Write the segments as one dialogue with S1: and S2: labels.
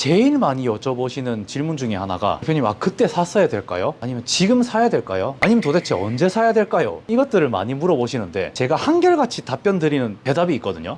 S1: 제일 많이 여쭤보시는 질문 중에 하나가 대표님 그때 샀어야 될까요? 아니면 지금 사야 될까요? 아니면 도대체 언제 사야 될까요? 이것들을 많이 물어보시는데 제가 한결같이 답변 드리는 대답이 있거든요.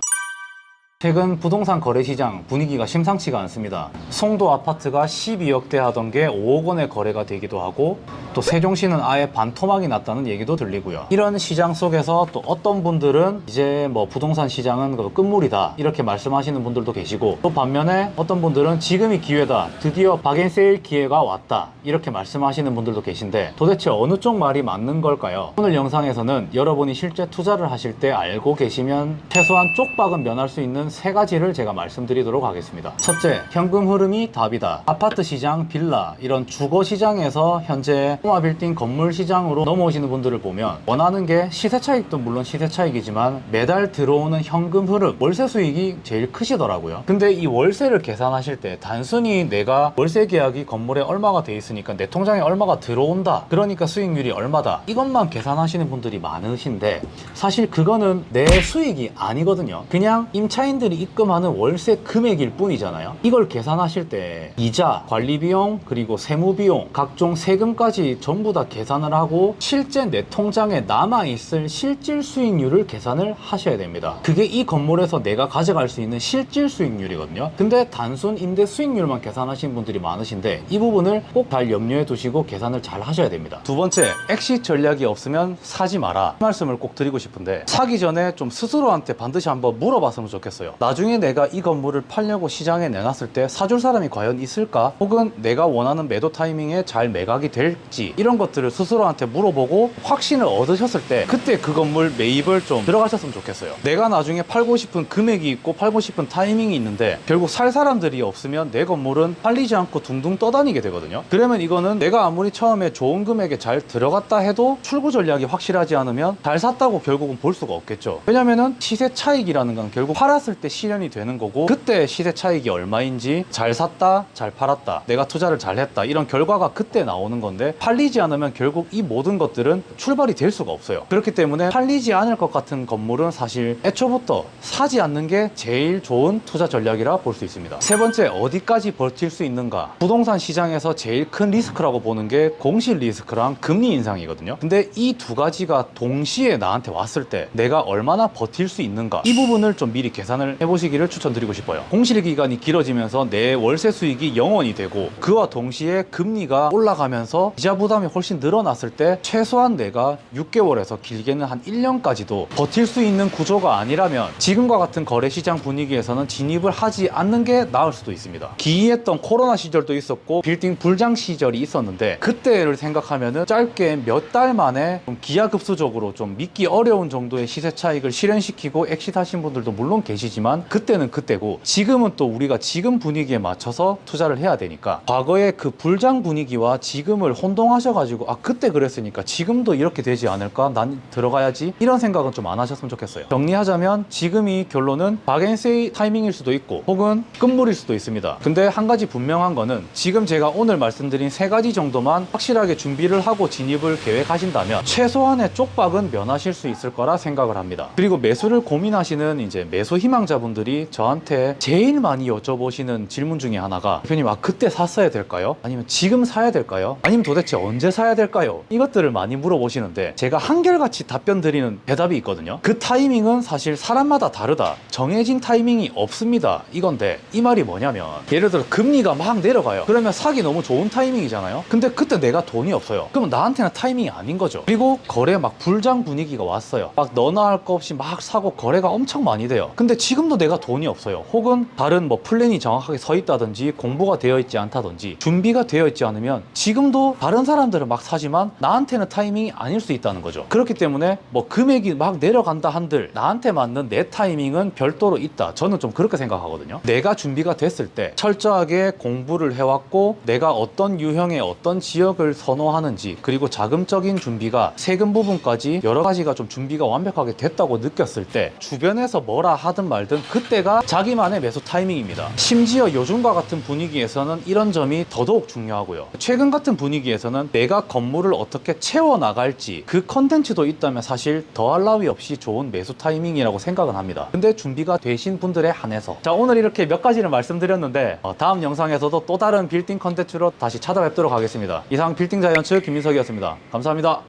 S1: 최근 부동산 거래시장 분위기가 심상치가 않습니다. 송도 아파트가 12억대 하던 게 5억 원의 거래가 되기도 하고, 또 세종시는 아예 반토막이 났다는 얘기도 들리고요. 이런 시장 속에서 또 어떤 분들은 이제 뭐 부동산 시장은 끝물이다 이렇게 말씀하시는 분들도 계시고, 또 반면에 어떤 분들은 지금이 기회다, 드디어 박앤세일 기회가 왔다 이렇게 말씀하시는 분들도 계신데, 도대체 어느 쪽 말이 맞는 걸까요? 오늘 영상에서는 여러분이 실제 투자를 하실 때 알고 계시면 최소한 쪽박은 면할 수 있는 세 가지를 제가 말씀드리도록 하겠습니다. 첫째, 현금 흐름이 답이다. 아파트 시장, 빌라 이런 주거 시장에서 현재 통화빌딩 건물 시장으로 넘어오시는 분들을 보면 원하는 게 시세 차익도 물론 시세 차익이지만 매달 들어오는 현금 흐름, 월세 수익이 제일 크시더라고요. 근데 이 월세를 계산하실 때 단순히 내가 월세 계약이 건물에 얼마가 돼 있으니까 내 통장에 얼마가 들어온다, 그러니까 수익률이 얼마다, 이것만 계산하시는 분들이 많으신데 사실 그거는 내 수익이 아니거든요. 그냥 임차인들이 입금하는 월세 금액일 뿐이잖아요. 이걸 계산하실 때 이자, 관리비용, 그리고 세무비용, 각종 세금까지 전부 다 계산을 하고 실제 내 통장에 남아있을 실질 수익률을 계산을 하셔야 됩니다. 그게 이 건물에서 내가 가져갈 수 있는 실질 수익률이거든요. 근데 단순 임대 수익률만 계산하시는 분들이 많으신데 이 부분을 꼭 잘 염려해 두시고 계산을 잘 하셔야 됩니다. 두 번째, 엑시트 전략이 없으면 사지 마라, 이 말씀을 꼭 드리고 싶은데, 사기 전에 좀 스스로한테 반드시 한번 물어봤으면 좋겠어요. 나중에 내가 이 건물을 팔려고 시장에 내놨을 때 사줄 사람이 과연 있을까? 혹은 내가 원하는 매도 타이밍에 잘 매각이 될지, 이런 것들을 스스로한테 물어보고 확신을 얻으셨을 때 그때 그 건물 매입을 좀 들어가셨으면 좋겠어요. 내가 나중에 팔고 싶은 금액이 있고 팔고 싶은 타이밍이 있는데 결국 살 사람들이 없으면 내 건물은 팔리지 않고 둥둥 떠다니게 되거든요. 그러면 이거는 내가 아무리 처음에 좋은 금액에 잘 들어갔다 해도 출구 전략이 확실하지 않으면 잘 샀다고 결국은 볼 수가 없겠죠. 왜냐면은 시세 차익이라는 건 결국 팔았을 때 실현이 되는 거고, 그때 시세 차익이 얼마인지, 잘 샀다, 잘 팔았다, 내가 투자를 잘 했다, 이런 결과가 그때 나오는 건데, 팔리지 않으면 결국 이 모든 것들은 출발이 될 수가 없어요. 그렇기 때문에 팔리지 않을 것 같은 건물은 사실 애초부터 사지 않는 게 제일 좋은 투자 전략이라 볼 수 있습니다. 세 번째, 어디까지 버틸 수 있는가. 부동산 시장에서 제일 큰 리스크라고 보는 게 공실 리스크랑 금리 인상이거든요. 근데 이 두 가지가 동시에 나한테 왔을 때 내가 얼마나 버틸 수 있는가, 이 부분을 좀 미리 계산을 해보시기를 추천드리고 싶어요. 공실 기간이 길어지면서 내 월세 수익이 0원이 되고, 그와 동시에 금리가 올라가면서 이자 부담이 훨씬 늘어났을 때 최소한 내가 6개월에서 길게는 한 1년까지도 버틸 수 있는 구조가 아니라면 지금과 같은 거래시장 분위기에서는 진입을 하지 않는 게 나을 수도 있습니다. 기이했던 코로나 시절도 있었고 빌딩 불장 시절이 있었는데, 그때를 생각하면은 짧게 몇 달 만에 좀 기하급수적으로 좀 믿기 어려운 정도의 시세 차익을 실현시키고 엑시트 하신 분들도 물론 계시지만, 그때는 그때고 지금은 또 우리가 지금 분위기에 맞춰서 투자를 해야 되니까, 과거의 그 불장 분위기와 지금을 혼동하셔가지고 그때 그랬으니까 지금도 이렇게 되지 않을까, 난 들어가야지, 이런 생각은 좀 안 하셨으면 좋겠어요. 정리하자면 지금이 결론은 박앤세일 타이밍일 수도 있고 혹은 끝물일 수도 있습니다. 근데 한 가지 분명한 거는, 지금 제가 오늘 말씀드린 세 가지 정도만 확실하게 준비를 하고 진입을 계획하신다면 최소한의 쪽박은 면하실 수 있을 거라 생각을 합니다. 그리고 매수를 고민하시는 이제 매수 희망자분들이 저한테 제일 많이 여쭤보시는 질문 중에 하나가, 대표님 그때 샀어야 될까요? 아니면 지금 사야 될까요? 아니면 도대체 언제 사야 될까요? 이것들을 많이 물어보시는데 제가 한결같이 답변 드리는 대답이 있거든요. 그 타이밍은 사실 사람마다 다르다, 정해진 타이밍이 없습니다, 이건데, 이 말이 뭐냐면, 예를 들어 금리가 막 내려가요. 그러면 사기 너무 좋은 타이밍이잖아요. 근데 그때 내가 돈이 없어요. 그러면 나한테는 타이밍이 아닌 거죠. 그리고 거래 막 불장 분위기가 왔어요. 막 너나 할 거 없이 막 사고 거래가 엄청 많이 돼요. 근데 지금도 내가 돈이 없어요. 혹은 다른 뭐 플랜이 정확하게 서 있다든지 공부가 되어 있지 않다든지 준비가 되어 있지 않으면 지금도 다른 사람들은 막 사지만 나한테는 타이밍이 아닐 수 있다는 거죠. 그렇기 때문에 뭐 금액이 막 내려간다 한들 나한테 맞는 내 타이밍은 별도로 있다, 저는 좀 그렇게 생각하거든요. 내가 준비가 됐을 때 철저하게 공부를 해왔고, 내가 어떤 유형의 어떤 지역을 선호하는지, 그리고 자금적인 준비가 세금 부분까지 여러 가지가 좀 준비가 완벽하게 됐다고 느꼈을 때, 주변에서 뭐라 하든 말든 말든 그때가 자기만의 매수 타이밍입니다. 심지어 요즘과 같은 분위기에서는 이런 점이 더더욱 중요하고요. 최근 같은 분위기에서는 내가 건물을 어떻게 채워나갈지 그 컨텐츠도 있다면 사실 더할 나위 없이 좋은 매수 타이밍이라고 생각은 합니다. 근데 준비가 되신 분들에 한해서 자, 오늘 이렇게 몇 가지를 말씀드렸는데 다음 영상에서도 또 다른 빌딩 컨텐츠로 다시 찾아뵙도록 하겠습니다. 이상 빌딩 자이언츠 김민석이었습니다. 감사합니다.